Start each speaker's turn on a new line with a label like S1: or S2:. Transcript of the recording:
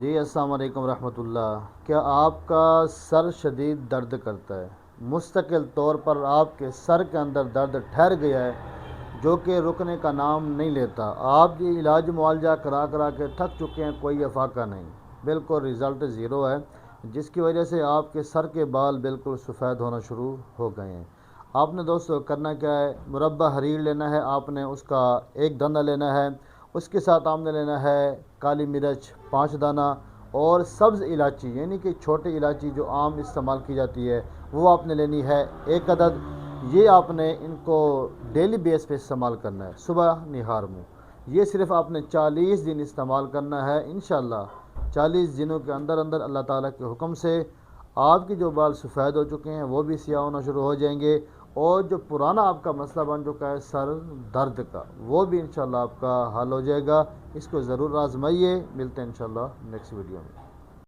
S1: جی السلام علیکم ورحمۃ اللہ۔ کیا آپ کا سر شدید درد کرتا ہے؟ مستقل طور پر آپ کے سر کے اندر درد ٹھہر گیا ہے جو کہ رکنے کا نام نہیں لیتا؟ آپ یہ علاج معالجہ کرا کرا کے تھک چکے ہیں، کوئی افاقہ نہیں، بالکل رزلٹ زیرو ہے، جس کی وجہ سے آپ کے سر کے بال بالکل سفید ہونا شروع ہو گئے ہیں۔ آپ نے دوستو کرنا کیا ہے، مربع حریر لینا ہے، آپ نے اس کا ایک دانہ لینا ہے، اس کے ساتھ آپ نے لینا ہے کالی مرچ 5 دانہ اور سبز الائچی یعنی کہ چھوٹی الائچی جو عام استعمال کی جاتی ہے وہ آپ نے لینی ہے 1 عدد۔ یہ آپ نے ان کو ڈیلی بیس پہ استعمال کرنا ہے، صبح نہار منہ۔ یہ صرف آپ نے 40 دن استعمال کرنا ہے، انشاءاللہ 40 دنوں کے اندر اندر اللہ تعالیٰ کے حکم سے آپ کی جو بال سفید ہو چکے ہیں وہ بھی سیاہ ہونا شروع ہو جائیں گے، اور جو پرانا آپ کا مسئلہ بن چکا ہے سر درد کا وہ بھی انشاءاللہ آپ کا حل ہو جائے گا۔ اس کو ضرور آزمائیے، ملتے ہیں انشاءاللہ نیکسٹ ویڈیو میں۔